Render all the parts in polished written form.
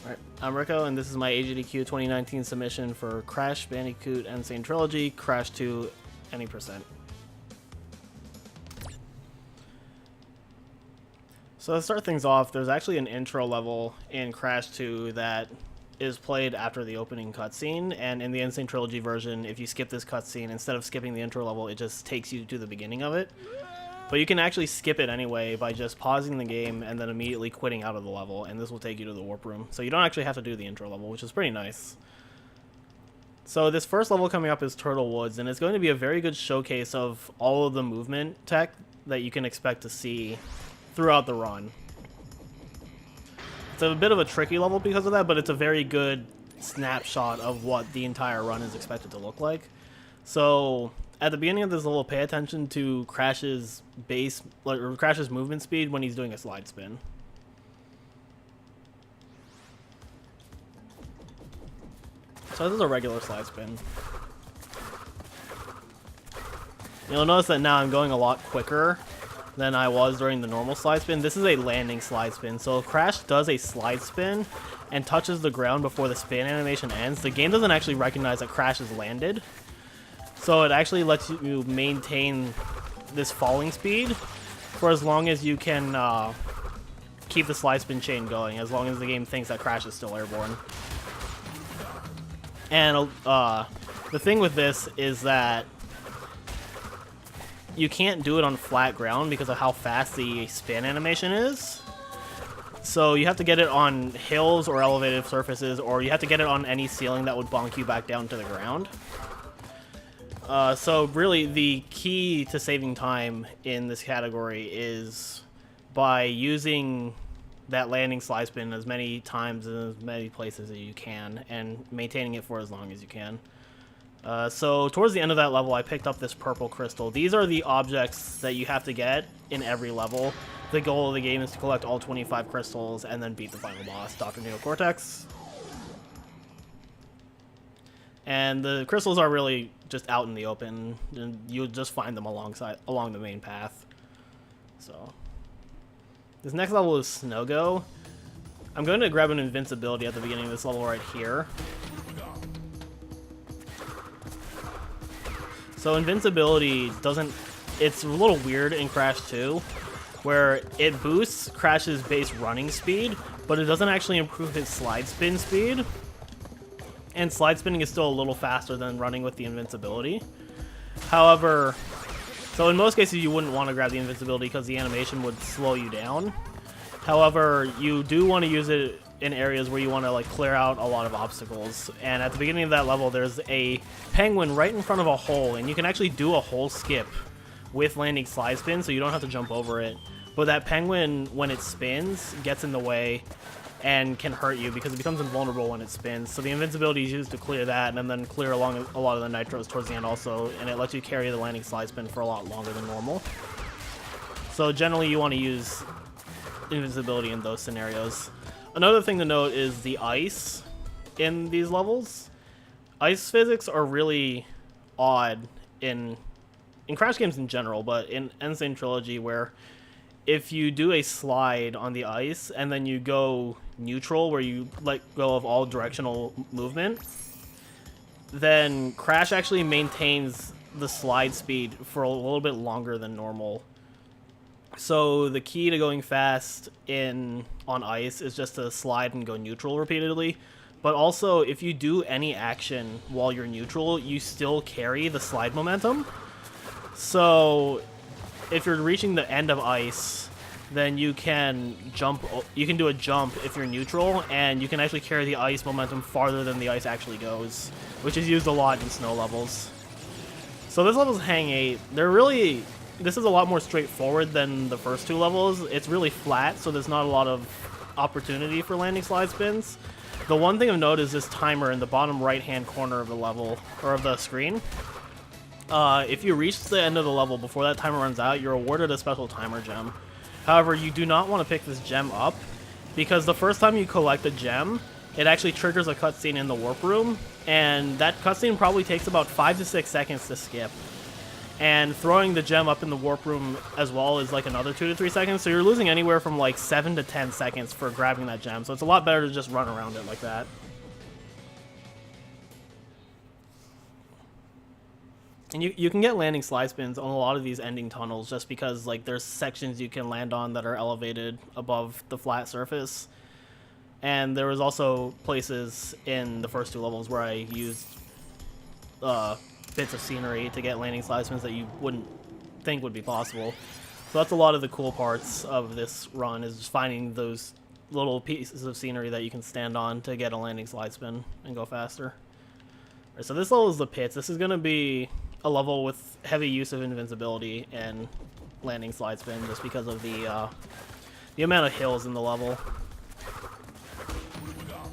Alright, I'm Riko, and this is my AGDQ 2019 submission for Crash, Bandicoot, and Sane Trilogy, Crash 2, any percent. So to start things off, there's actually an intro level in Crash 2 that is played after the opening cutscene, and in the Insane Trilogy version, if you skip this cutscene, instead of skipping the intro level, it just takes you to the beginning of it. But you can actually skip it anyway by just pausing the game and then immediately quitting out of the level, and this will take you to the warp room. So you don't actually have to do the intro level, which is pretty nice. So this first level coming up is Turtle Woods, and it's going to be a very good showcase of all of the movement tech that you can expect to see throughout the run. It's a bit of a tricky level because of that, but it's a very good snapshot of what the entire run is expected to look like. So at the beginning of this level, pay attention to Crash's Crash's movement speed when he's doing a slide spin. So this is a regular slide spin. You'll notice that now I'm going a lot quicker than I was during the normal slide spin. This is a landing slide spin, so if Crash does a slide spin and touches the ground before the spin animation ends, the game doesn't actually recognize that Crash has landed. So it actually lets you maintain this falling speed for as long as you can keep the slide spin chain going, as long as the game thinks that Crash is still airborne. And the thing with this is that you can't do it on flat ground because of how fast the spin animation is. So you have to get it on hills or elevated surfaces, or you have to get it on any ceiling that would bonk you back down to the ground. So really, the key to saving time in this category is by using that landing slide spin as many times in as many places as you can, and maintaining it for as long as you can. So towards the end of that level, I picked up this purple crystal. These are the objects that you have to get in every level. The goal of the game is to collect all 25 crystals and then beat the final boss, Dr. Neocortex. And the crystals are really just out in the open, and you'll just find them along the main path. So this next level is Snogo. I'm going to grab an invincibility at the beginning of this level right here. So invincibility doesn't... It's a little weird in Crash 2, where it boosts Crash's base running speed, but it doesn't actually improve his slide spin speed. And slide spinning is still a little faster than running with the invincibility. However, so in most cases you wouldn't want to grab the invincibility because the animation would slow you down. However, you do want to use it in areas where you want to like clear out a lot of obstacles. And at the beginning of that level, there's a penguin right in front of a hole, and you can actually do a hole skip with landing slide spin, so you don't have to jump over it. But that penguin, when it spins, gets in the way and can hurt you because it becomes invulnerable when it spins. So the invincibility is used to clear that, and then clear along a lot of the nitros towards the end also, and it lets you carry the landing slide spin for a lot longer than normal. So generally you want to use invincibility in those scenarios. Another thing to note is the ice in these levels. Ice physics are really odd in Crash games in general, but in Insane Trilogy, where if you do a slide on the ice and then you go neutral, where you let go of all directional movement, then Crash actually maintains the slide speed for a little bit longer than normal. So the key to going fast on ice is just to slide and go neutral repeatedly. But also, if you do any action while you're neutral, you still carry the slide momentum. So if you're reaching the end of ice, then you can jump. You can do a jump if you're neutral, and you can actually carry the ice momentum farther than the ice actually goes, which is used a lot in snow levels. So this level's Hang 8. This is a lot more straightforward than the first two levels. It's really flat, so there's not a lot of opportunity for landing slide spins. The one thing of note is this timer in the bottom right-hand corner of the level, or of the screen. If you reach the end of the level before that timer runs out, you're awarded a special timer gem. However, you do not want to pick this gem up, because the first time you collect a gem, it actually triggers a cutscene in the warp room, and that cutscene probably takes about 5 to 6 seconds to skip. And throwing the gem up in the warp room as well is like another 2 to 3 seconds. So you're losing anywhere from like 7 to 10 seconds for grabbing that gem. So it's a lot better to just run around it like that. And you can get landing slide spins on a lot of these ending tunnels just because like there's sections you can land on that are elevated above the flat surface. And there was also places in the first 2 levels where I used bits of scenery to get landing slide spins that you wouldn't think would be possible. So that's a lot of the cool parts of this run, is just finding those little pieces of scenery that you can stand on to get a landing slide spin and go faster. Right, so this level is the pits. This is going to be a level with heavy use of invincibility and landing slide spin just because of the amount of hills in the level.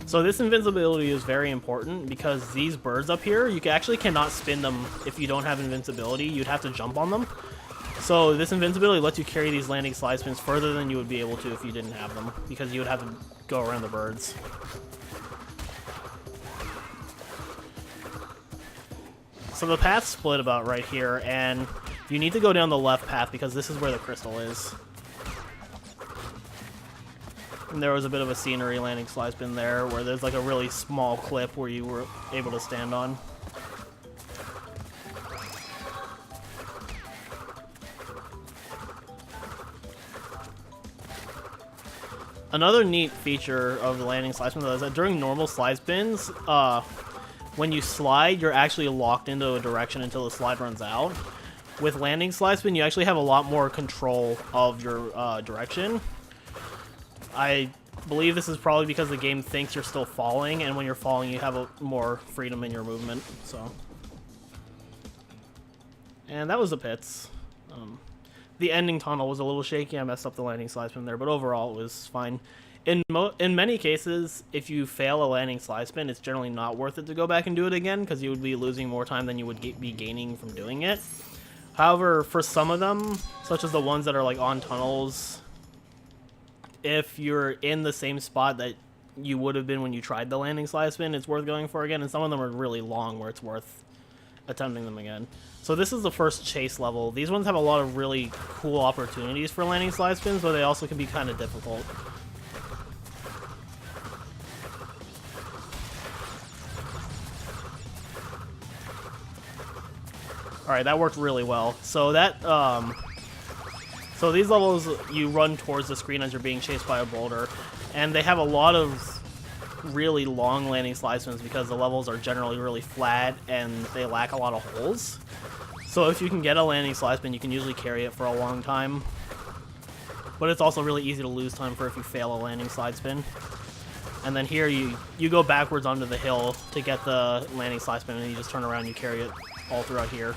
So this invincibility is very important because these birds up here, you actually cannot spin them if you don't have invincibility. You'd have to jump on them. So this invincibility lets you carry these landing slide spins further than you would be able to if you didn't have them, because you would have to go around the birds. So the path's split about right here, and you need to go down the left path because this is where the crystal is. And there was a bit of a scenery landing slide spin there where there's like a really small clip where you were able to stand on. Another neat feature of the landing slide spin is that during normal slide spins, when you slide, you're actually locked into a direction until the slide runs out. With landing slide spin, you actually have a lot more control of your direction. I believe this is probably because the game thinks you're still falling, and when you're falling, you have more freedom in your movement. So, and that was the pits. The ending tunnel was a little shaky. I messed up the landing slide spin there, but overall it was fine. In many cases, if you fail a landing slide spin, it's generally not worth it to go back and do it again because you would be losing more time than you would be gaining from doing it. However, for some of them, such as the ones that are like on tunnels, if you're in the same spot that you would have been when you tried the landing slide spin, it's worth going for again, and some of them are really long where it's worth attempting them again. So this is the first chase level. These ones have a lot of really cool opportunities for landing slide spins, but they also can be kind of difficult. Alright, that worked really well. So that, so these levels, you run towards the screen as you're being chased by a boulder, and they have a lot of really long landing slide spins because the levels are generally really flat and they lack a lot of holes. So if you can get a landing slide spin, you can usually carry it for a long time. But it's also really easy to lose time for if you fail a landing slide spin. And then here you go backwards onto the hill to get the landing slide spin, and you just turn around and you carry it all throughout here.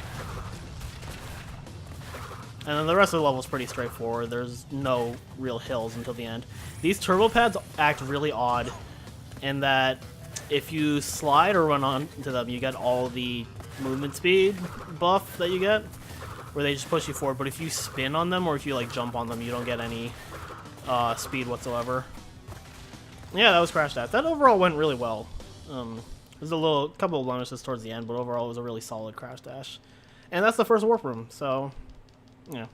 And then the rest of the level is pretty straightforward. There's no real hills until the end. These turbo pads act really odd in that if you slide or run onto them, you get all the movement speed buff that you get, where they just push you forward. But if you spin on them or if you like jump on them, you don't get any speed whatsoever. Yeah, that was Crash Dash. That overall went really well. There's a couple of blemishes towards the end, but overall it was a really solid Crash Dash. And that's the first warp room, so yeah.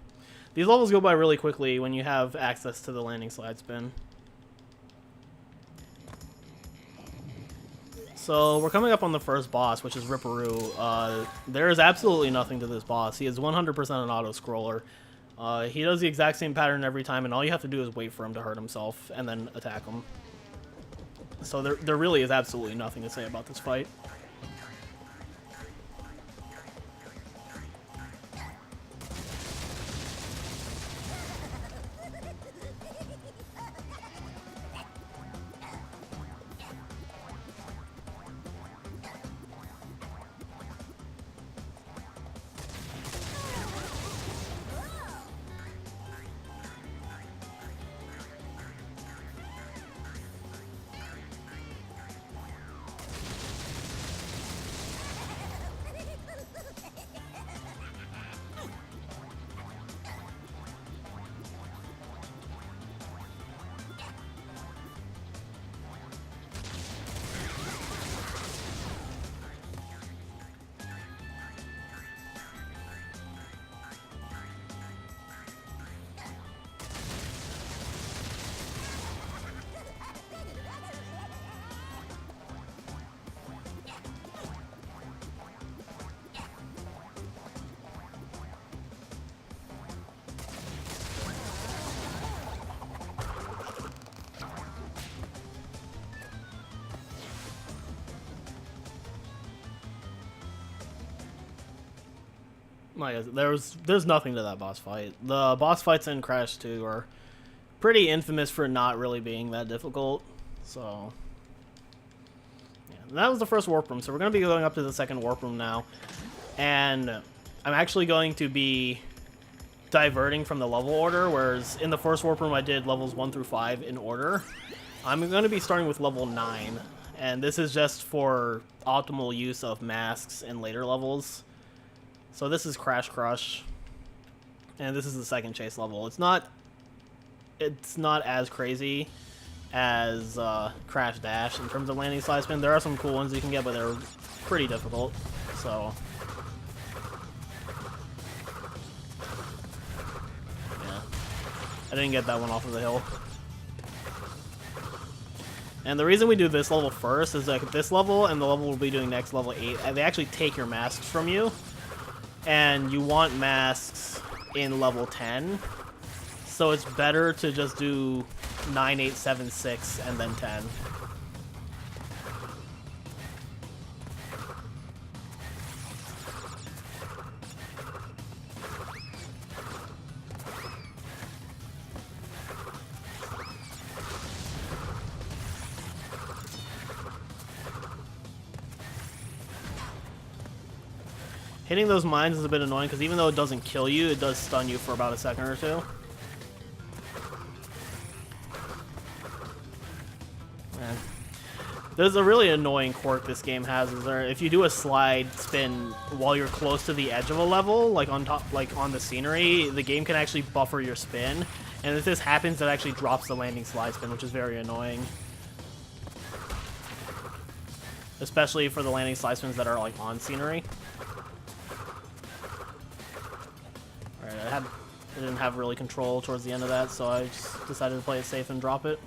These levels go by really quickly when you have access to the landing slide spin. So we're coming up on the first boss, which is Ripperoo. There is absolutely nothing to this boss. He is 100% an auto-scroller. He does the exact same pattern every time, and all you have to do is wait for him to hurt himself and then attack him. So there really is absolutely nothing to say about this fight. There's nothing to that boss fight. The boss fights in Crash 2 are pretty infamous for not really being that difficult. So yeah, that was the first warp room. So we're gonna be going up to the second warp room now, and I'm actually going to be diverting from the level order. Whereas in the first warp room I did levels 1 through 5 in order. I'm going to be starting with level 9, and this is just for optimal use of masks in later levels. So this is Crash Crush, and this is the second chase level. It's not as crazy as Crash Dash in terms of landing slide spin. There are some cool ones you can get, but they're pretty difficult. So yeah, I didn't get that one off of the hill. And the reason we do this level first is like this level and the level we'll be doing next, level 8, they actually take your masks from you. And you want masks in level 10. So it's better to just do 9, 8, 7, 6, and then 10. Hitting those mines is a bit annoying because even though it doesn't kill you, it does stun you for about a second or two. Man. There's a really annoying quirk this game has, is there if you do a slide spin while you're close to the edge of a level, like on top, like on the scenery, the game can actually buffer your spin. And if this happens, it actually drops the landing slide spin, which is very annoying. Especially for the landing slide spins that are like on scenery. I didn't have really control towards the end of that, so I just decided to play it safe and drop it.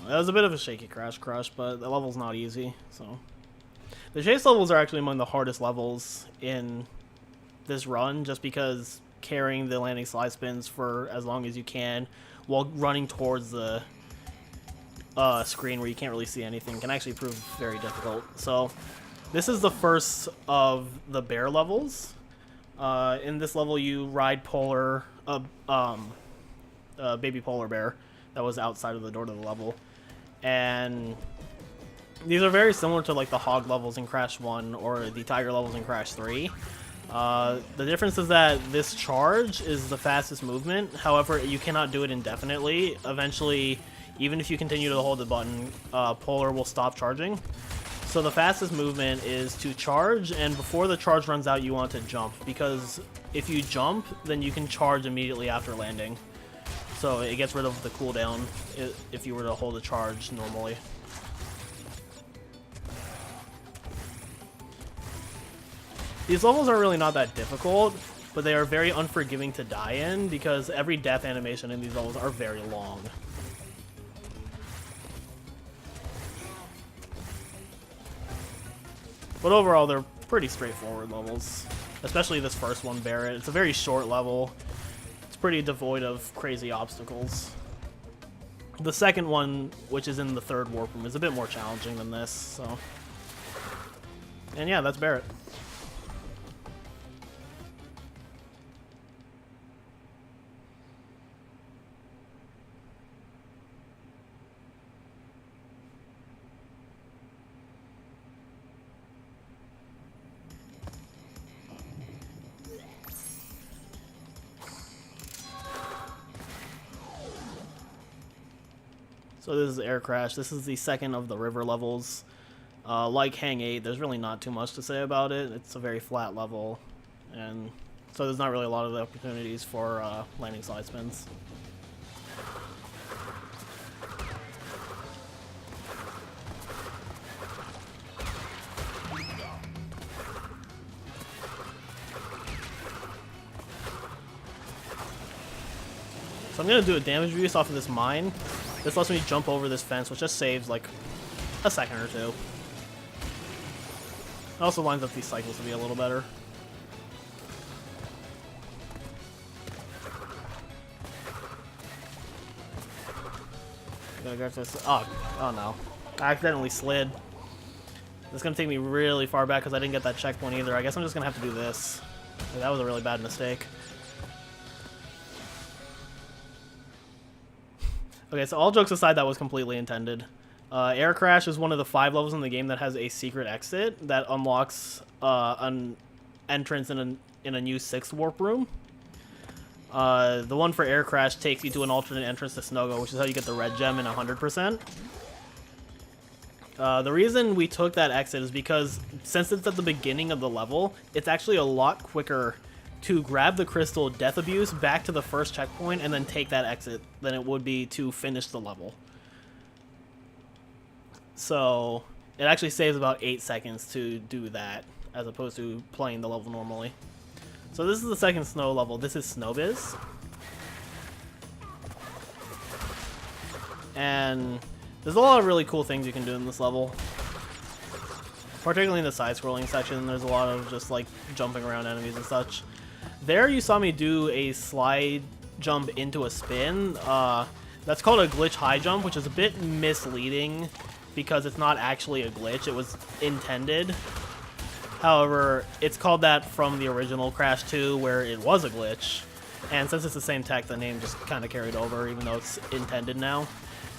That was a bit of a shaky Crash Crush, but the level's not easy, so. The chase levels are actually among the hardest levels in this run, just because carrying the landing slide spins for as long as you can while running towards the screen where you can't really see anything can actually prove very difficult. So this is the first of the bear levels. In this level, you ride baby polar bear that was outside of the door to the level, and these are very similar to like the hog levels in Crash 1 or the tiger levels in Crash 3. The difference is that this charge is the fastest movement. However, you cannot do it indefinitely. Eventually, even if you continue to hold the button, Polar will stop charging. So the fastest movement is to charge, and before the charge runs out, you want to jump, because if you jump, then you can charge immediately after landing. So it gets rid of the cooldown if you were to hold a charge normally. These levels are really not that difficult, but they are very unforgiving to die in, because every death animation in these levels are very long. But overall, they're pretty straightforward levels, especially this first one, Barrett. It's a very short level. It's pretty devoid of crazy obstacles. The second one, which is in the third warp room, is a bit more challenging than this, so. And yeah, that's Barrett. So this is Air Crash. This is the second of the river levels. Like Hang 8, there's really not too much to say about it. It's a very flat level, and so there's not really a lot of opportunities for landing slide spins. So I'm going to do a damage reduce off of this mine. This lets me jump over this fence, which just saves like a second or two. It also lines up these cycles to be a little better. Gotta go to this. Oh no. I accidentally slid. It's gonna take me really far back because I didn't get that checkpoint either. I guess I'm just gonna have to do this. That was a really bad mistake. Okay, so all jokes aside, that was completely intended. Air Crash is one of the 5 levels in the game that has a secret exit that unlocks an entrance in a new 6th warp room. The one for Air Crash takes you to an alternate entrance to Snowgo, which is how you get the red gem in 100%. The reason we took that exit is because since it's at the beginning of the level, it's actually a lot quicker to grab the crystal Death Abuse back to the first checkpoint and then take that exit than it would be to finish the level. So it actually saves about 8 seconds to do that as opposed to playing the level normally. So this is the second snow level. This is Snowbiz. And there's a lot of really cool things you can do in this level. Particularly in the side-scrolling section, there's a lot of just like jumping around enemies and such. There you saw me do a slide jump into a spin. That's called a glitch high jump, which is a bit misleading because it's not actually a glitch. It was intended. However, it's called that from the original Crash 2 where it was a glitch. And since it's the same tech, the name just kind of carried over even though it's intended now.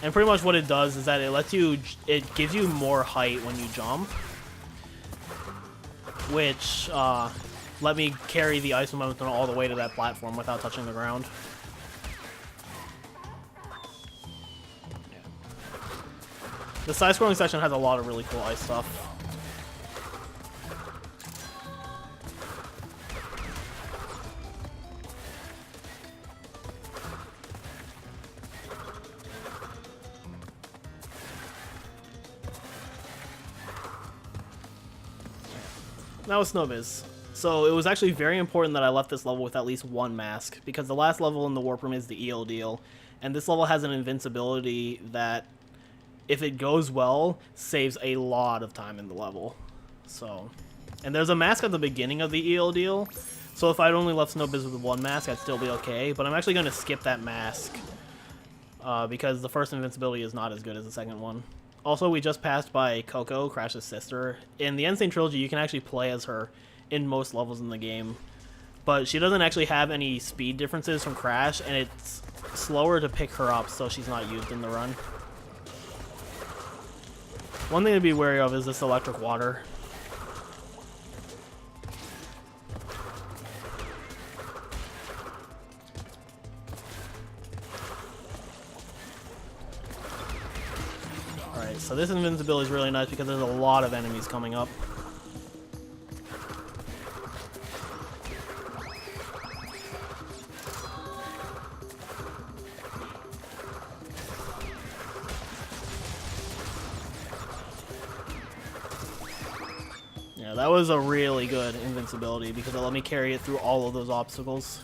And pretty much what it does is that it gives you more height when you jump. Which, let me carry the ice momentum all the way to that platform without touching the ground. The side-scrolling section has a lot of really cool ice stuff. That was Snowbiz. So it was actually very important that I left this level with at least one mask, because the last level in the warp room is the EO deal, and this level has an invincibility that, if it goes well, saves a lot of time in the level. So, and there's a mask at the beginning of the EO deal, so if I'd only left Snowbiz with one mask, I'd still be okay, but I'm actually going to skip that mask, because the first invincibility is not as good as the second one. Also, we just passed by Coco, Crash's sister. In the Sane Trilogy, you can actually play as her in most levels in the game, but she doesn't actually have any speed differences from Crash, and it's slower to pick her up, so she's not used in the run. One thing to be wary of is this electric water. Alright, so this invincibility is really nice because there's a lot of enemies coming up. Yeah, that was a really good invincibility because it let me carry it through all of those obstacles.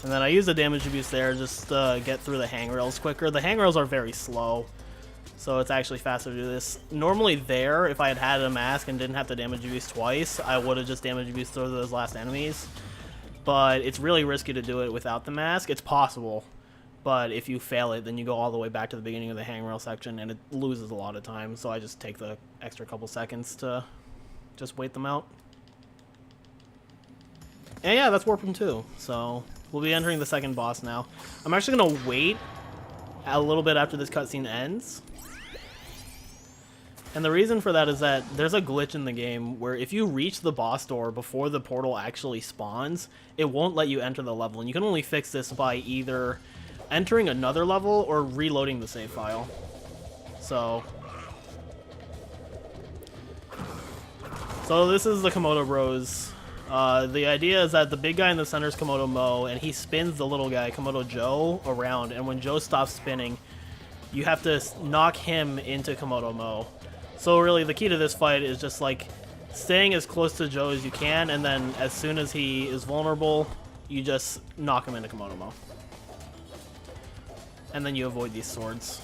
And then I use the damage abuse there just to get through the hangrails quicker. The hangrails are very slow, so it's actually faster to do this. Normally there, if I had had a mask and didn't have to damage abuse twice, I would have just damage abused through those last enemies. But it's really risky to do it without the mask. It's possible, but if you fail it, then you go all the way back to the beginning of the hangrail section, and it loses a lot of time, so I just take the extra couple seconds to just wait them out. And yeah, that's Warp Room 2, so we'll be entering the second boss now. I'm actually going to wait a little bit after this cutscene ends. And the reason for that is that there's a glitch in the game where if you reach the boss door before the portal actually spawns, it won't let you enter the level. And you can only fix this by either entering another level or reloading the save file. So this is the Komodo Bros. The idea is that the big guy in the center is Komodo Mo, and he spins the little guy, Komodo Joe, around, and when Joe stops spinning, you have to knock him into Komodo Mo. So really, the key to this fight is just, like, staying as close to Joe as you can, and then as soon as he is vulnerable, you just knock him into Komodo Mo. And then you avoid these swords.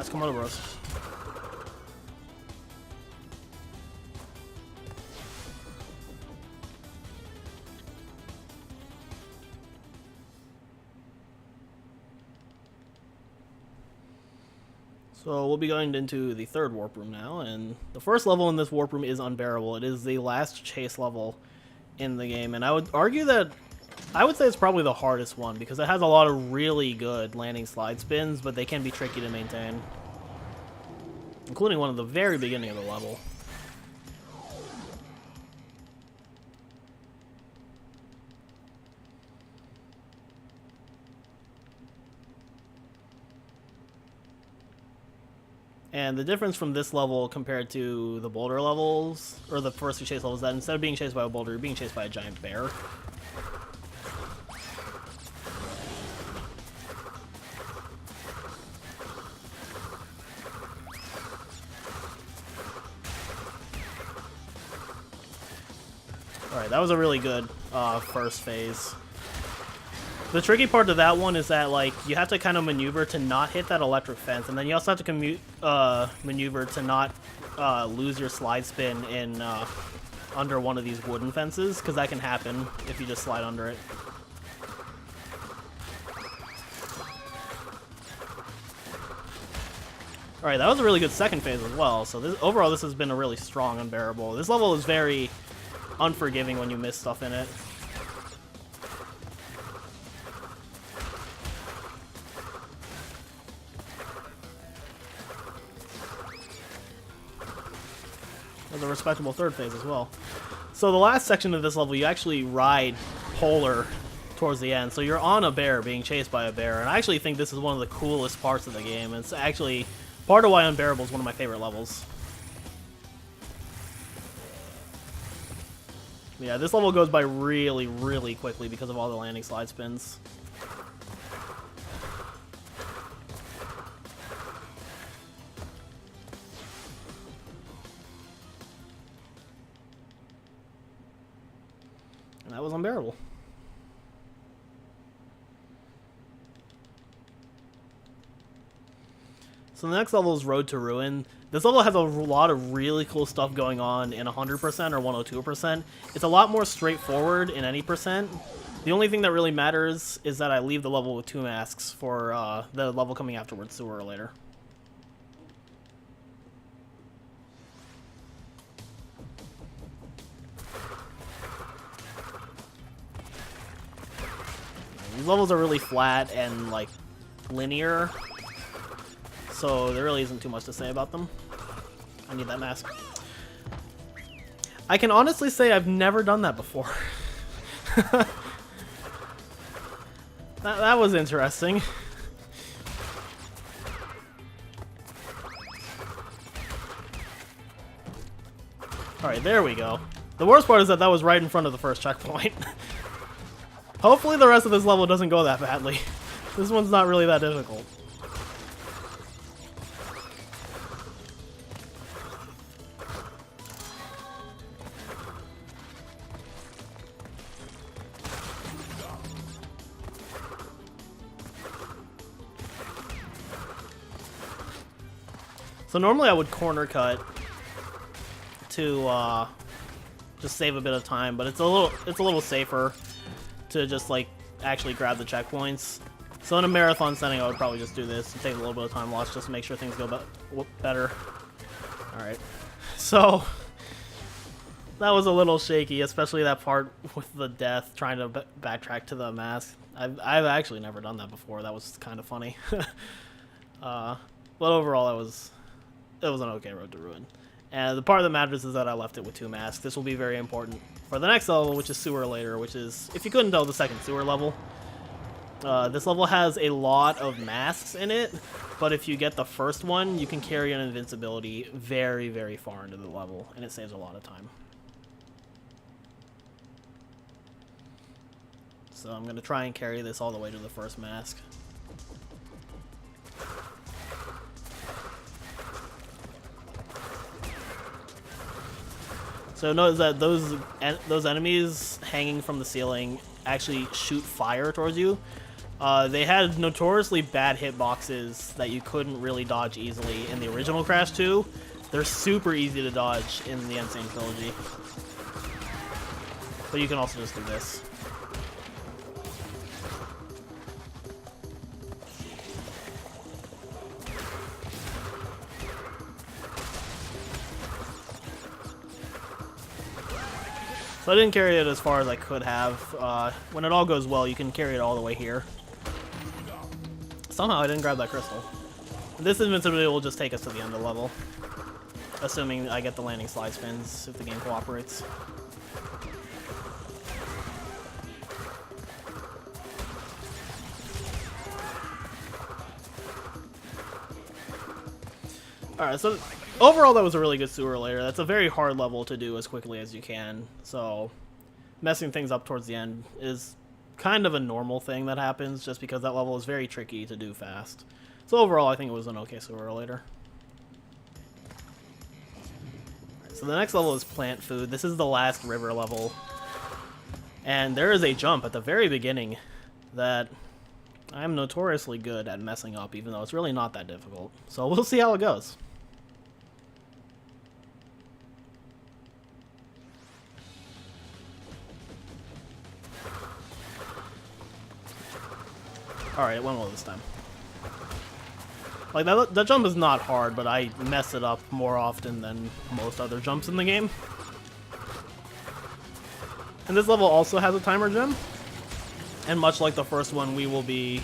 That's Komodo Bros. So we'll be going into the third warp room now, and the first level in this warp room is unbearable. It is the last chase level in the game, and I would argue that I would say it's probably the hardest one because it has a lot of really good landing slide spins, but they can be tricky to maintain, including one at the very beginning of the level. And the difference from this level compared to the boulder levels, or the first two chase levels, is that instead of being chased by a boulder, you're being chased by a giant bear. Alright, that was a really good first phase. The tricky part to that one is that, like, you have to kind of maneuver to not hit that electric fence, and then you also have to maneuver to not lose your slide spin in under one of these wooden fences, because that can happen if you just slide under it. Alright, that was a really good second phase as well, so overall this has been a really strong unbearable. This level is very unforgiving when you miss stuff in it. A respectable third phase as well. So the last section of this level, you actually ride polar towards the end. So you're on a bear being chased by a bear, and I actually think this is one of the coolest parts of the game. It's actually part of why Unbearable is one of my favorite levels. Yeah, this level goes by really, really quickly because of all the landing slide spins. And that was unbearable. So the next level is Road to Ruin. This level has a lot of really cool stuff going on in 100% or 102%. It's a lot more straightforward in any percent. The only thing that really matters is that I leave the level with 2 masks for the level coming afterwards, sooner or later. These levels are really flat and, like, linear, so there really isn't too much to say about them. I need that mask. I can honestly say I've never done that before. that was interesting. Alright, there we go. The worst part is that was right in front of the first checkpoint. Hopefully the rest of this level doesn't go that badly. This one's not really that difficult. So normally I would corner cut to just save a bit of time, but it's a little safer to just, like, actually grab the checkpoints. So in a marathon setting, I would probably just do this and take a little bit of time loss just to make sure things go better. Alright. So that was a little shaky, especially that part with the death, trying to backtrack to the mask. I've actually never done that before. That was kind of funny. But overall, it was an okay Road to Ruin. And the part that matters is that I left it with 2 masks. This will be very important for the next level, which is Sewer Later, which is, if you couldn't tell, the second sewer level. This level has a lot of masks in it, but if you get the first one, you can carry an invincibility very, very far into the level, and it saves a lot of time. So I'm going to try and carry this all the way to the first mask. So notice that those enemies hanging from the ceiling actually shoot fire towards you. They had notoriously bad hitboxes that you couldn't really dodge easily in the original Crash 2. They're super easy to dodge in the Sane Trilogy. But you can also just do this. So I didn't carry it as far as I could have. When it all goes well, you can carry it all the way here. Somehow I didn't grab that crystal. This invincibility will just take us to the end of the level. Assuming I get the landing slide spins, if the game cooperates. Alright, so overall that was a really good sewer layer. That's a very hard level to do as quickly as you can. So messing things up towards the end is kind of a normal thing that happens just because that level is very tricky to do fast. So overall I think it was an okay sewer layer. So the next level is plant food. This is the last river level. And there is a jump at the very beginning that I'm notoriously good at messing up, even though it's really not that difficult. So we'll see how it goes. Alright, it went well this time. Like, that jump is not hard, but I mess it up more often than most other jumps in the game. And this level also has a timer gem. And much like the first one, we will be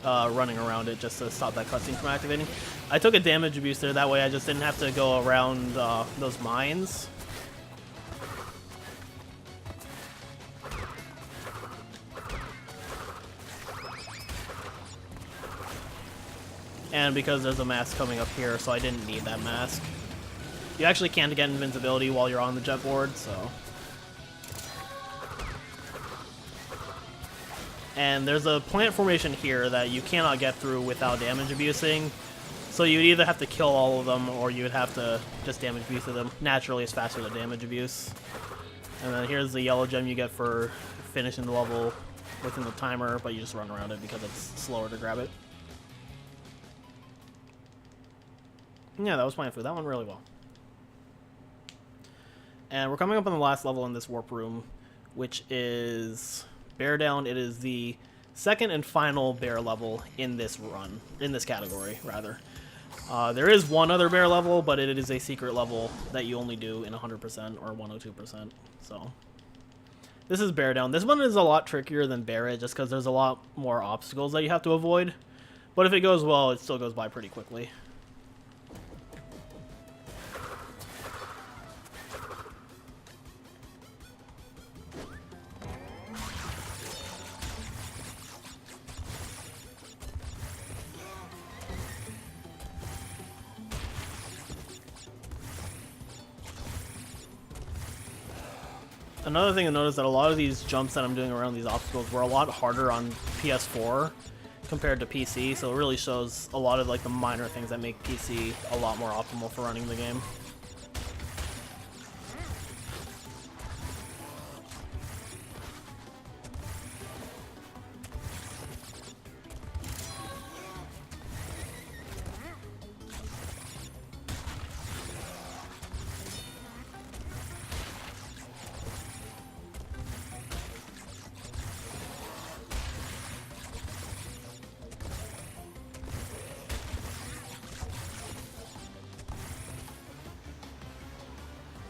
running around it just to stop that cutscene from activating. I took a damage abuse there, that way I just didn't have to go around those mines. And because there's a mask coming up here, so I didn't need that mask. You actually can't get invincibility while you're on the jet board, so... And there's a plant formation here that you cannot get through without damage abusing. So you'd either have to kill all of them, or you would have to just damage abuse them. Naturally, it's faster than damage abuse. And then here's the yellow gem you get for finishing the level within the timer, but you just run around it because it's slower to grab it. Yeah, that was plant food. That went really well. And we're coming up on the last level in this warp room, which is Bear Down. It is the second and final bear level in this run, in this category, rather. There is one other bear level, but it is a secret level that you only do in 100% or 102%. So this is Bear Down. This one is a lot trickier than Bear It, just because there's a lot more obstacles that you have to avoid. But if it goes well, it still goes by pretty quickly. Another thing to notice is that a lot of these jumps that I'm doing around these obstacles were a lot harder on PS4 compared to PC, so it really shows a lot of like the minor things that make PC a lot more optimal for running the game.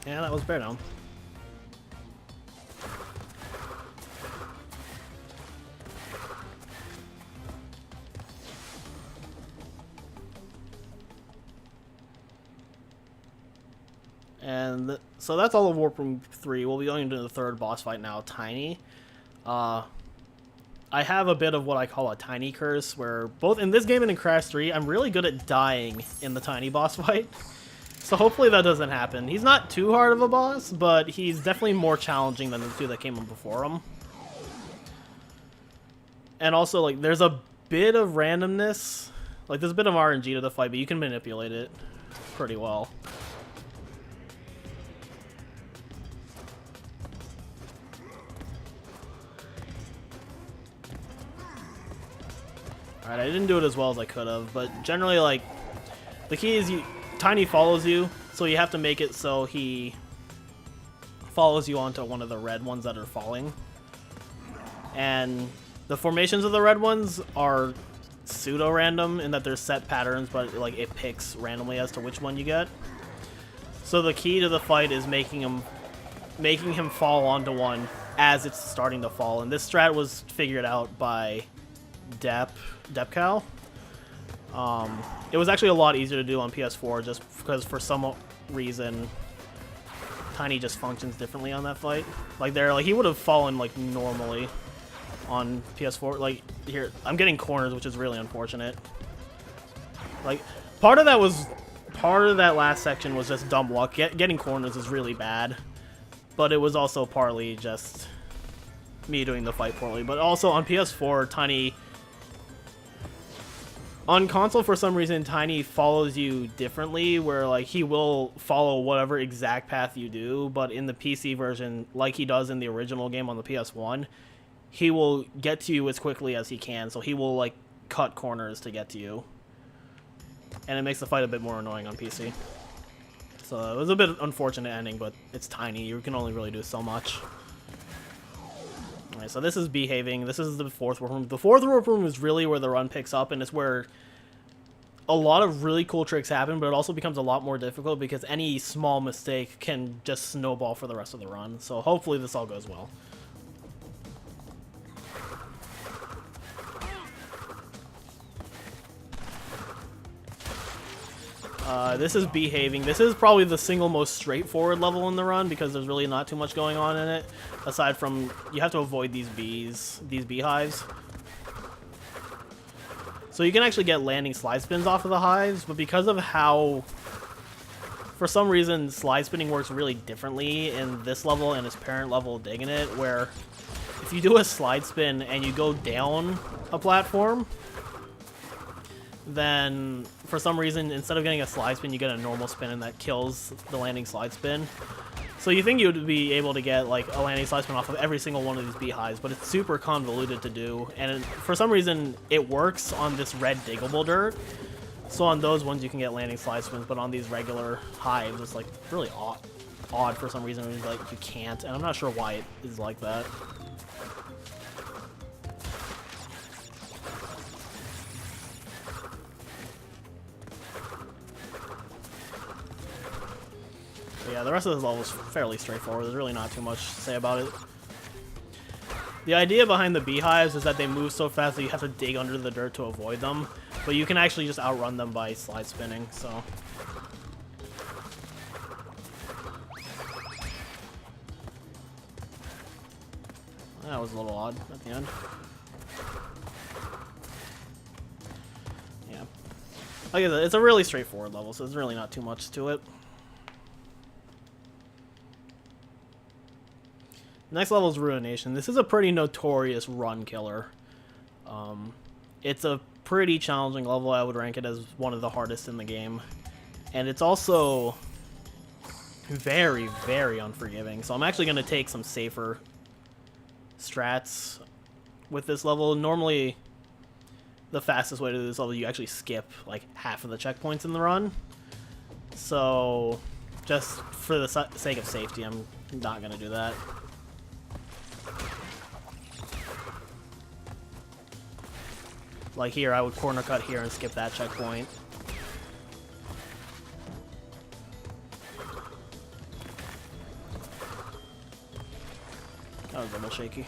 Yeah, that was Bear Down. And so that's all of Warp Room 3. We'll be going into the third boss fight now, Tiny. I have a bit of what I call a Tiny curse, where both in this game and in Crash 3, I'm really good at dying in the Tiny boss fight. So hopefully that doesn't happen. He's not too hard of a boss, but he's definitely more challenging than the two that came up before him. And also, like, there's a bit of randomness. Like, there's a bit of RNG to the fight, but you can manipulate it pretty well. Alright, I didn't do it as well as I could have, but generally, like, the key is Tiny follows you, so you have to make it so he follows you onto one of the red ones that are falling. And the formations of the red ones are pseudo-random in that there's set patterns, but like it picks randomly as to which one you get. So the key to the fight is making him fall onto one as it's starting to fall. And this strat was figured out by Depcal. It was actually a lot easier to do on PS4 just because for some reason Tiny just functions differently on that fight. Like he would have fallen like normally on PS4. Like here, I'm getting corners, which is really unfortunate. Like part of that last section was just dumb luck. Getting corners is really bad, but it was also partly just me doing the fight poorly. But also on PS4, Tiny. On console, for some reason, Tiny follows you differently, where like he will follow whatever exact path you do, but in the PC version, like he does in the original game on the PS1, he will get to you as quickly as he can, so he will like cut corners to get to you. And it makes the fight a bit more annoying on PC. So it was a bit unfortunate ending, but it's Tiny. You can only really do so much. Alright, so this is behaving. This is the fourth warp room. The fourth warp room is really where the run picks up, and it's where a lot of really cool tricks happen, but it also becomes a lot more difficult because any small mistake can just snowball for the rest of the run. So hopefully this all goes well. This is behaving. This is probably the single most straightforward level in the run because there's really not too much going on in it. Aside from, you have to avoid these beehives. So you can actually get landing slide spins off of the hives, but because of how, for some reason, slide spinning works really differently in this level and its parent level Digging It, where if you do a slide spin and you go down a platform, then for some reason, instead of getting a slide spin, you get a normal spin, and that kills the landing slide spin. So you think you would be able to get like a landing slide spin off of every single one of these beehives, but it's super convoluted to do, and for some reason it works on this red diggable dirt. So on those ones you can get landing slide spins, but on these regular hives it's like really odd for some reason. It's like you can't, and I'm not sure why it is like that. But yeah, the rest of this level is fairly straightforward. There's really not too much to say about it. The idea behind the beehives is that they move so fast that you have to dig under the dirt to avoid them, but you can actually just outrun them by slide spinning, so. That was a little odd at the end. Yeah. Like I said, it's a really straightforward level, so there's really not too much to it. Next level is Ruination. This is a pretty notorious run killer. It's a pretty challenging level. I would rank it as one of the hardest in the game. And it's also very, very unforgiving. So I'm actually going to take some safer strats with this level. Normally, the fastest way to do this level, you actually skip like half of the checkpoints in the run. So just for the sake of safety, I'm not going to do that. Like here, I would corner cut here and skip that checkpoint. That was a little shaky.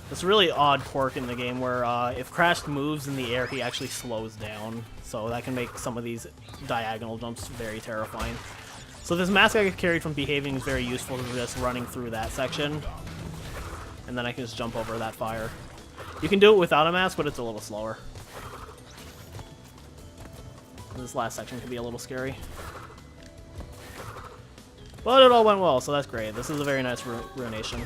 This really odd quirk in the game where if Crash moves in the air, he actually slows down. So that can make some of these diagonal jumps very terrifying. So this mask I carried from behaving is very useful for just running through that section. And then I can just jump over that fire. You can do it without a mask, but it's a little slower. This last section can be a little scary. But it all went well, so that's great. This is a very nice ruination.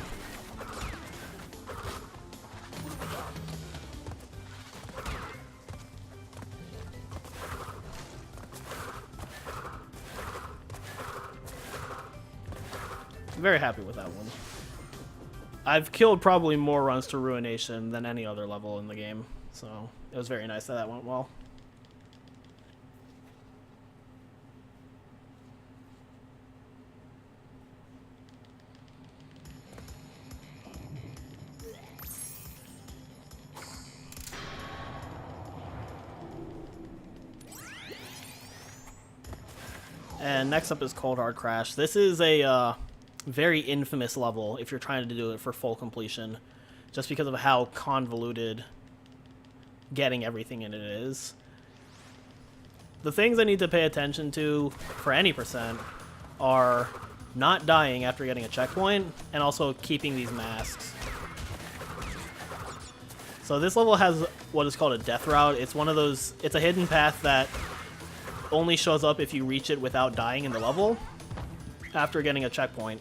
I'm very happy with that one. I've killed probably more runs to Ruination than any other level in the game. So it was very nice that that went well. And next up is Cold Hard Crash. This is a very infamous level if you're trying to do it for full completion, just because of how convoluted getting everything in it is. The things I need to pay attention to for any percent are not dying after getting a checkpoint, and also keeping these masks. So this level has what is called a death route. It's one of those, it's a hidden path that only shows up if you reach it without dying in the level after getting a checkpoint.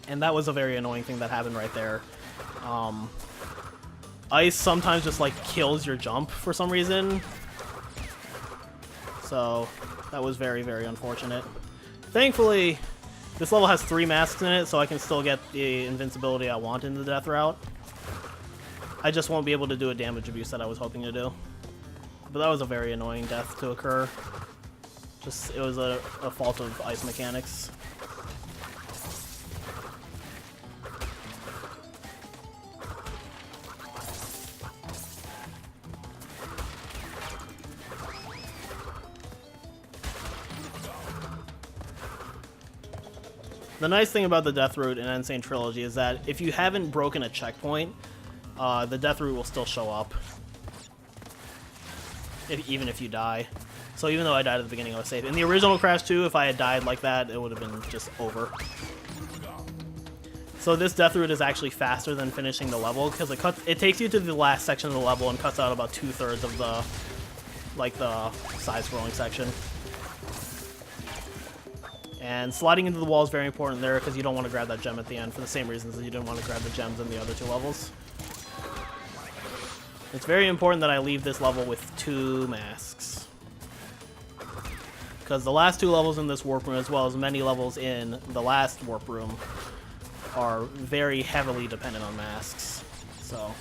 And that was a very annoying thing that happened right there. Ice sometimes just like kills your jump for some reason. So that was very, very unfortunate. Thankfully, this level has 3 masks in it, so I can still get the invincibility I want in the death route. I just won't be able to do a damage abuse that I was hoping to do. But that was a very annoying death to occur. Just, it was a fault of ice mechanics. The nice thing about the death route in Sane Trilogy is that if you haven't broken a checkpoint, the death route will still show up. Even if you die. So even though I died at the beginning, I was safe. In the original Crash 2, if I had died like that, it would have been just over. So this death route is actually faster than finishing the level, because it takes you to the last section of the level and cuts out about 2/3 of the, like, the side-scrolling section. And sliding into the wall is very important there, because you don't want to grab that gem at the end for the same reasons that you didn't want to grab the gems in the other 2 levels. It's very important that I leave this level with 2 masks, because the last 2 levels in this warp room, as well as many levels in the last warp room, are very heavily dependent on masks. So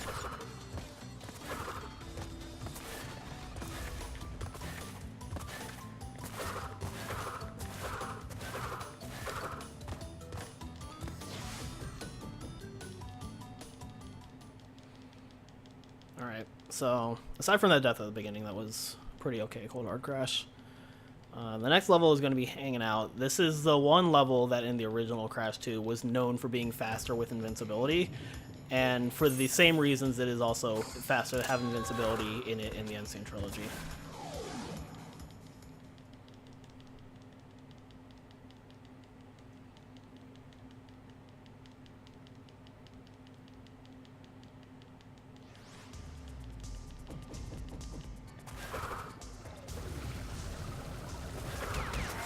alright, so aside from that death at the beginning, that was pretty okay, Cold Hard Crash. The next level is going to be Hanging Out. This is the one level that in the original Crash 2 was known for being faster with invincibility, and for the same reasons it is also faster to have invincibility in it in the Sane Trilogy.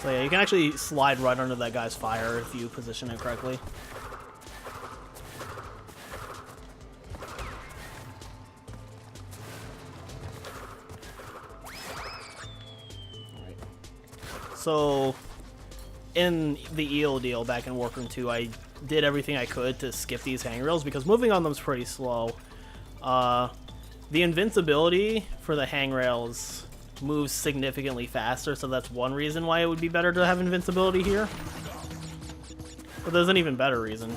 So yeah, you can actually slide right under that guy's fire if you position it correctly. Alright. So, in the eel deal back in Warframe 2, I did everything I could to skip these hangrails, because moving on them is pretty slow. The invincibility for the hangrails moves significantly faster, so that's one reason why it would be better to have invincibility here. But there's an even better reason,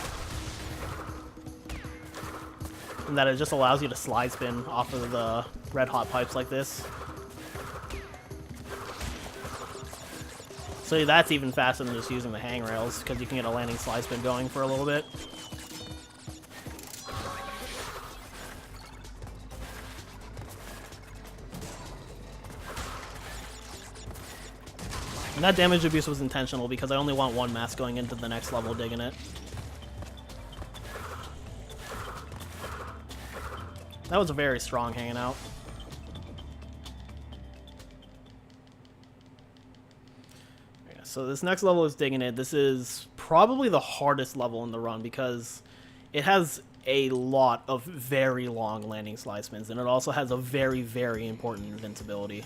in that it just allows you to slide spin off of the red hot pipes like this. So that's even faster than just using the hangrails, because you can get a landing slide spin going for a little bit. And that damage abuse was intentional, because I only want 1 mask going into the next level digging it. That was a very strong Hanging Out. Yeah, so this next level is Digging It. This is probably the hardest level in the run, because it has a lot of very long landing slide spins, and it also has a very, very important invincibility.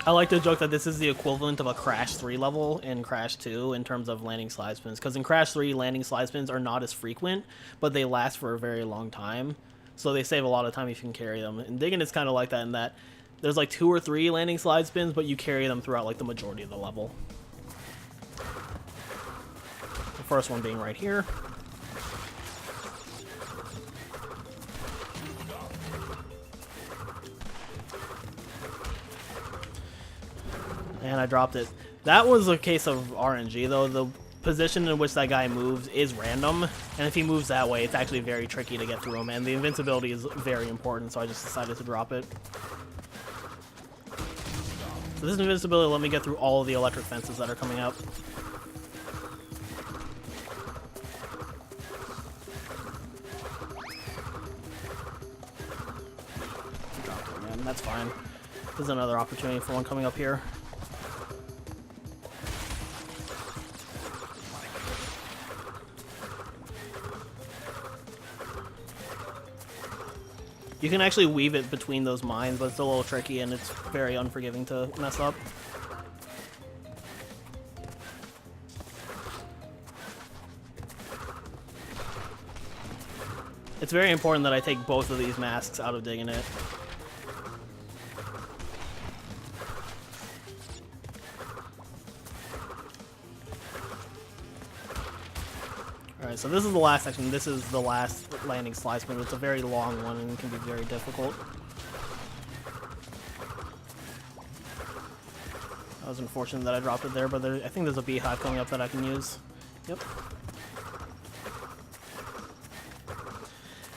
I like to joke that this is the equivalent of a Crash 3 level in Crash 2 in terms of landing slide spins, because in Crash 3, landing slide spins are not as frequent, but they last for a very long time. so they save a lot of time if you can carry them. And digging is kind of like that in that there's like 2 or 3 landing slide spins, but you carry them throughout like the majority of the level. The first one being right here. And I dropped it. That was a case of RNG though. The position in which that guy moves is random, and if he moves that way, it's actually very tricky to get through him, and the invincibility is very important, so I just decided to drop it. So this invincibility let me get through all of the electric fences that are coming up. Dropped it again, that's fine. There's another opportunity for one coming up here. You can actually weave it between those mines, but it's a little tricky and it's very unforgiving to mess up. It's very important that I take both of these masks out of digging it. Alright, so this is the last section. This is the last landing slide spin. It's a very long one and can be very difficult. That was unfortunate that I dropped it there, but I think there's a beehive coming up that I can use. Yep.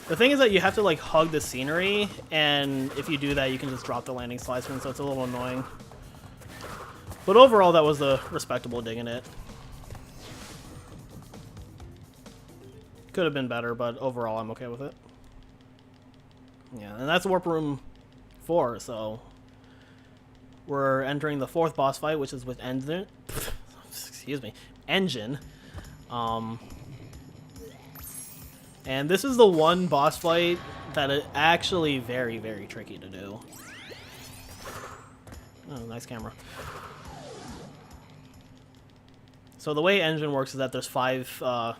The thing is that you have to like hug the scenery, and if you do that, you can just drop the landing slide spin, so it's a little annoying. But overall, that was a respectable dig in it. Could have been better, but overall I'm okay with it. Yeah, and that's Warp Room 4, so we're entering the 4th boss fight, which is with Engine. Excuse me, Engine. And this is the one boss fight that is actually very, very tricky to do. Oh, nice camera. So the way Engine works is that there's 5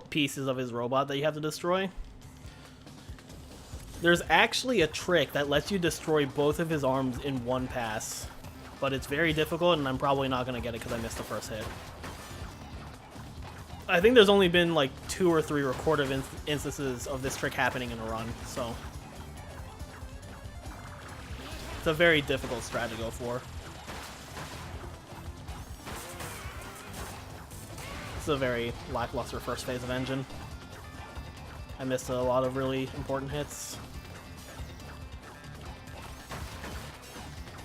pieces of his robot that you have to destroy. There's actually a trick that lets you destroy both of his arms in one pass, but it's very difficult, and I'm probably not going to get it because I missed the first hit. I think there's only been like 2 or 3 recorded instances of this trick happening in a run, so it's a very difficult strat to go for. It's a very lackluster first phase of Engine. I missed a lot of really important hits.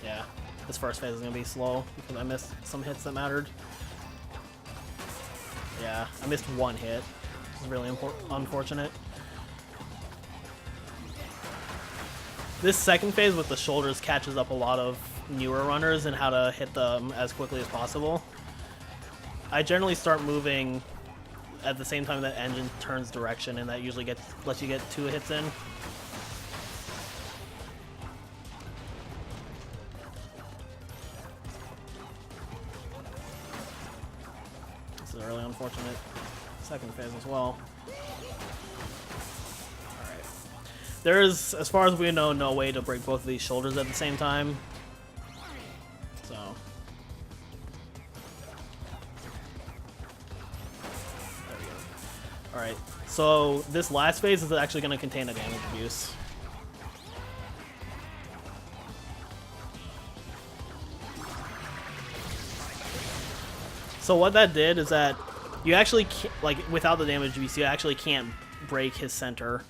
Yeah, this first phase is going to be slow because I missed some hits that mattered. Yeah, I missed 1 hit. It's really unfortunate. This second phase with the shoulders catches up a lot of newer runners and how to hit them as quickly as possible. I generally start moving at the same time that Engine turns direction, and that usually lets you get 2 hits in. This is a really unfortunate second phase as well. Alright. There is, as far as we know, no way to break both of these shoulders at the same time. So alright, so this last phase is actually going to contain a damage abuse. So what that did is that you actually can't, like, without the damage abuse, you actually can't break his center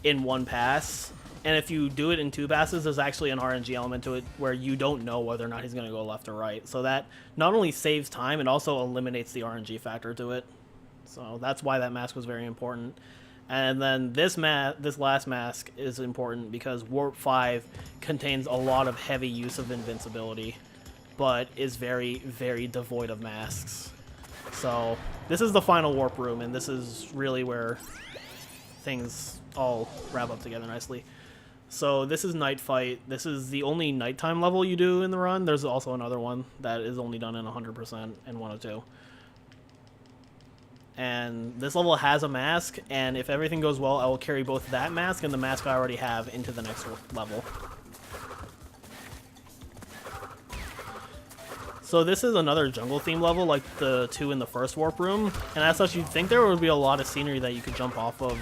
in one pass. And if you do it in 2 passes, there's actually an RNG element to it where you don't know whether or not he's going to go left or right. So that not only saves time, it also eliminates the RNG factor to it. So that's why that mask was very important. And then this last mask is important because Warp 5 contains a lot of heavy use of invincibility, but is very, very devoid of masks. So this is the final Warp Room, and this is really where things all wrap up together nicely. So this is Night Fight. This is the only nighttime level you do in the run. There's also another one that is only done in 100% and 102. And this level has a mask, and if everything goes well, I will carry both that mask and the mask I already have into the next level. So this is another jungle theme level, like the two in the first warp room, and as such, you'd think there would be a lot of scenery that you could jump off of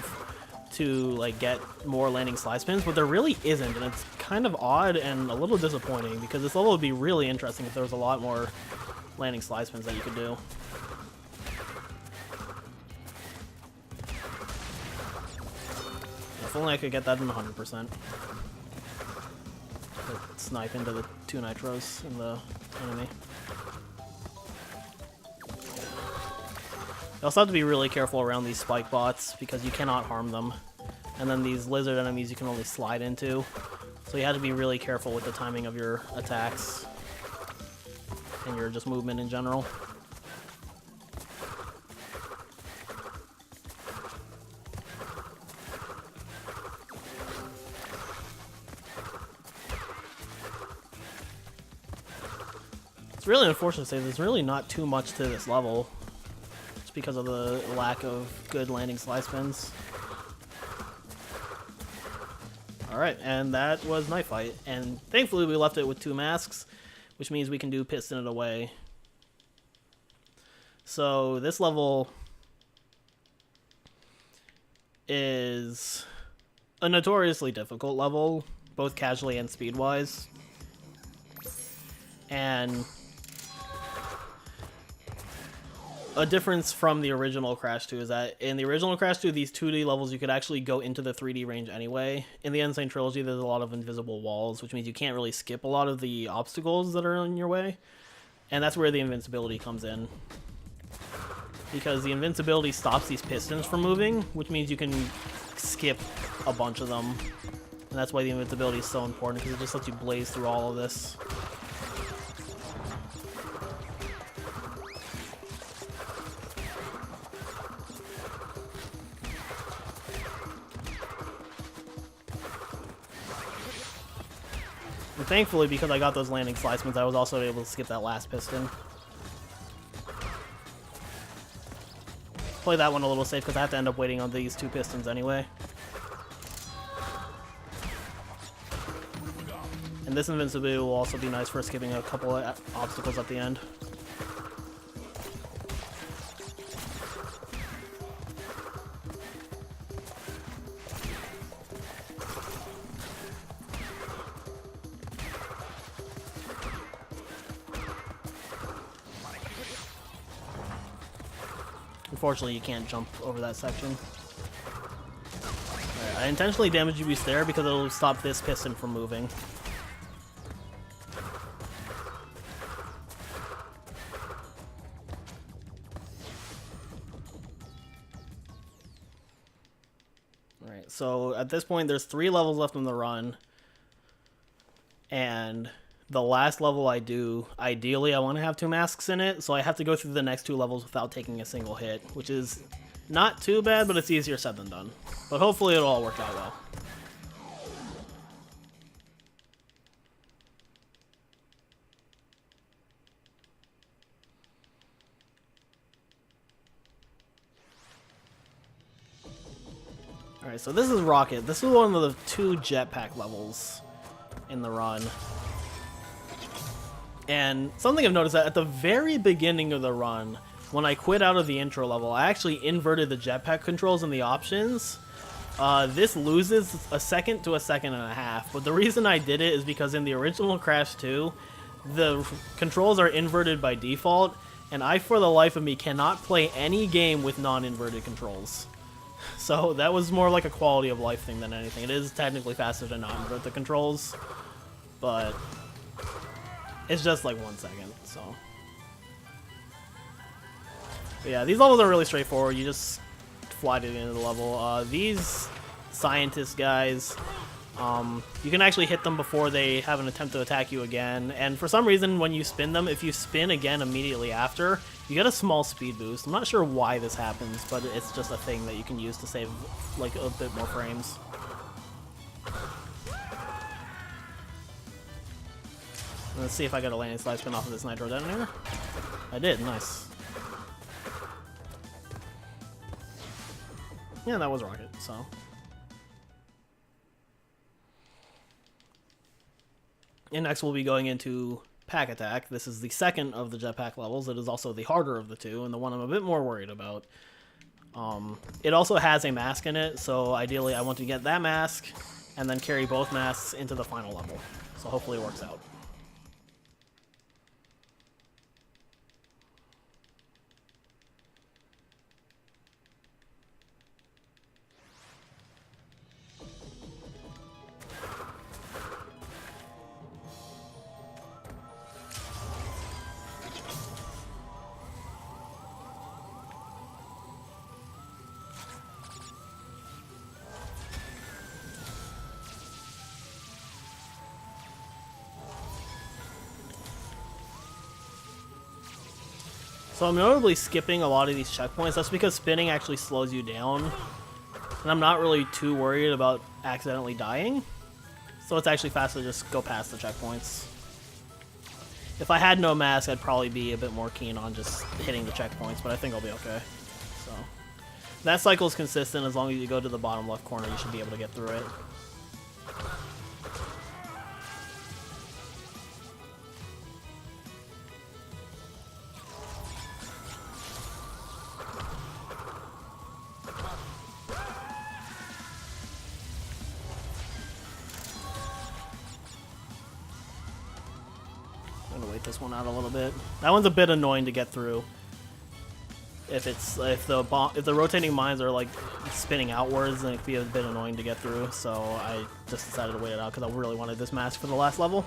to like get more landing slide spins, but there really isn't, and it's kind of odd and a little disappointing because this level would be really interesting if there was a lot more landing slide spins that you could do. If only I could get that in 100%. Snipe into the 2 nitros in the enemy. You also have to be really careful around these spike bots because you cannot harm them. And then these lizard enemies you can only slide into. So you have to be really careful with the timing of your attacks and your just movement in general. It's really unfortunate to say there's really not too much to this level. It's because of the lack of good landing slide spins. Alright, and that was Knife Fight. And thankfully we left it with 2 masks, which means we can do Piston It Away. So this level is a notoriously difficult level, both casually and speed-wise. And a difference from the original Crash 2 is that in the original Crash 2, these 2D levels, you could actually go into the 3D range anyway. In the Sane Trilogy, there's a lot of invisible walls, which means you can't really skip a lot of the obstacles that are in your way. And that's where the invincibility comes in. Because the invincibility stops these pistons from moving, which means you can skip a bunch of them. And that's why the invincibility is so important, because it just lets you blaze through all of this. And thankfully, because I got those landing slide spins, I was also able to skip that last piston. Play that one a little safe because I have to end up waiting on these 2 pistons anyway. And this invincibility will also be nice for skipping a couple of obstacles at the end. Unfortunately, you can't jump over that section. Right, I intentionally damaged you there because it'll stop this piston from moving. Alright, so at this point, there's 3 levels left in the run. And the last level I do, ideally I want to have 2 masks in it, so I have to go through the next 2 levels without taking a single hit, which is not too bad, but it's easier said than done. But hopefully it'll all work out well. Alright, so this is Rocket. This is one of the 2 jetpack levels in the run. And something I've noticed that at the very beginning of the run, when I quit out of the intro level, I actually inverted the jetpack controls and the options. This loses a second to a second and a half, but the reason I did it is because in the original Crash 2, the controls are inverted by default, and I, for the life of me, cannot play any game with non-inverted controls. So that was more like a quality of life thing than anything. It is technically faster to not invert the controls, but it's just like 1 second, so. But yeah, these levels are really straightforward. You just fly to the end of the level. These scientist guys, you can actually hit them before they have an attempt to attack you again. And for some reason, when you spin them, if you spin again immediately after, you get a small speed boost. I'm not sure why this happens, but it's just a thing that you can use to save like a bit more frames. Let's see if I got a landing slide spin off of this nitro detonator. I did, nice. Yeah, that was Rocket, so. And next we'll be going into Pack Attack. This is the second of the jetpack levels. It is also the harder of the two, and the one I'm a bit more worried about. It also has a mask in it, so ideally I want to get that mask and then carry both masks into the final level. So hopefully it works out. So I'm notably skipping a lot of these checkpoints. That's because spinning actually slows you down. And I'm not really too worried about accidentally dying. So it's actually faster to just go past the checkpoints. If I had no mask, I'd probably be a bit more keen on just hitting the checkpoints, but I think I'll be okay. So that cycle is consistent. As long as you go to the bottom left corner, you should be able to get through it. I'm gonna wait this one out a little bit. That one's a bit annoying to get through. If the rotating mines are like spinning outwards, then it could be a bit annoying to get through. So I just decided to wait it out because I really wanted this mask for the last level.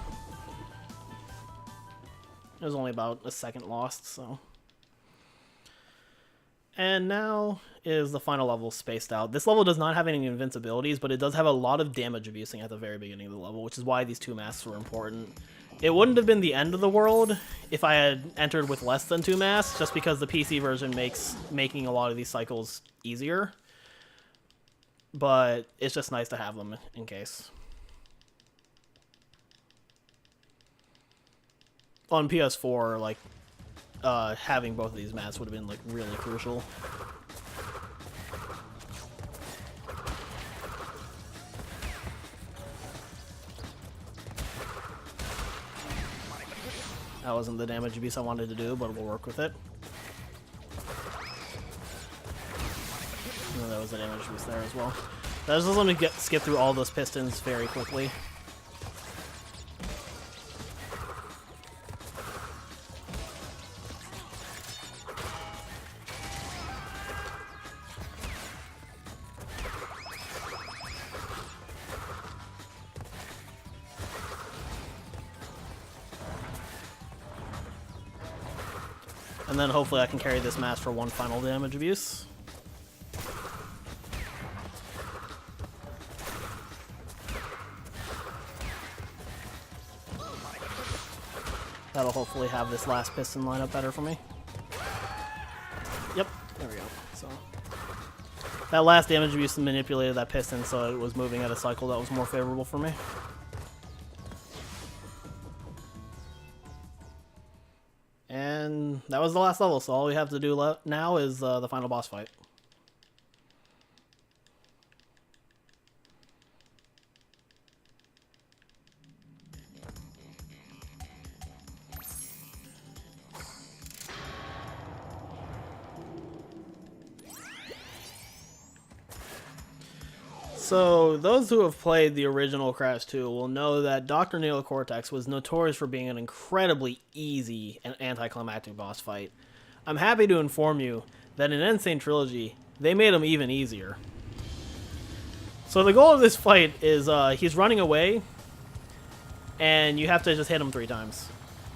It was only about a second lost, so. And now is the final level, Spaced Out. This level does not have any invincibilities, but it does have a lot of damage abusing at the very beginning of the level, which is why these two masks were important. It wouldn't have been the end of the world if I had entered with less than 2 masks, just because the PC version makes making a lot of these cycles easier. But it's just nice to have them in case. On PS4, like, having both of these masks would have been, like, really crucial. That wasn't the damage abuse I wanted to do, but we'll work with it. No, that was the damage abuse there as well. That just let me skip through all those pistons very quickly. And then hopefully I can carry this mask for one final damage abuse. That'll hopefully have this last piston line up better for me. Yep, there we go. So that last damage abuse manipulated that piston so it was moving at a cycle that was more favorable for me. And that was the last level, so all we have to do now is the final boss fight. So, those who have played the original Crash 2 will know that Dr. Neocortex was notorious for being an incredibly easy and anticlimactic boss fight. I'm happy to inform you that in Sane Trilogy, they made him even easier. So the goal of this fight is he's running away, and you have to just hit him 3 times.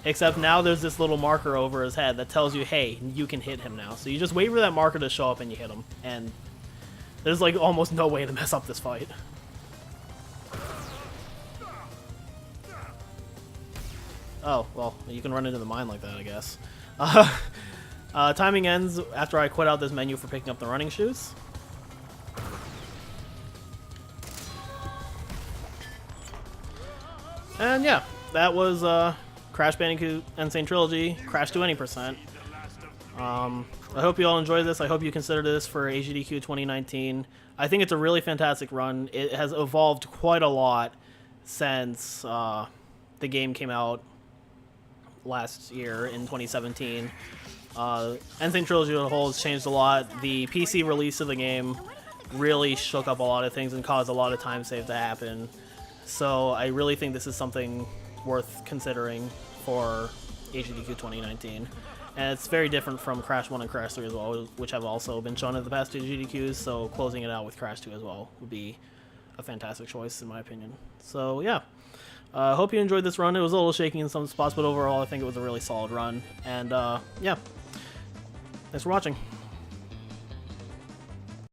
Except now there's this little marker over his head that tells you, hey, you can hit him now. So you just wait for that marker to show up and you hit him. And there's like almost no way to mess up this fight. Oh, well, you can run into the mine like that, I guess. Timing ends after I quit out this menu for picking up the running shoes. And yeah, that was Crash Bandicoot Sane Trilogy, Crash to Any %. I hope you all enjoyed this. I hope you consider this for AGDQ 2019. I think it's a really fantastic run. It has evolved quite a lot since the game came out last year in 2017. Sane Trilogy as a whole has changed a lot. The PC release of the game really shook up a lot of things and caused a lot of time save to happen. So I really think this is something worth considering for AGDQ 2019. And it's very different from Crash 1 and Crash 3 as well, which have also been shown at the past AGDQs, so closing it out with Crash 2 as well would be a fantastic choice in my opinion. So yeah, I hope you enjoyed this run. It was a little shaky in some spots, but overall I think it was a really solid run. And yeah, thanks for watching.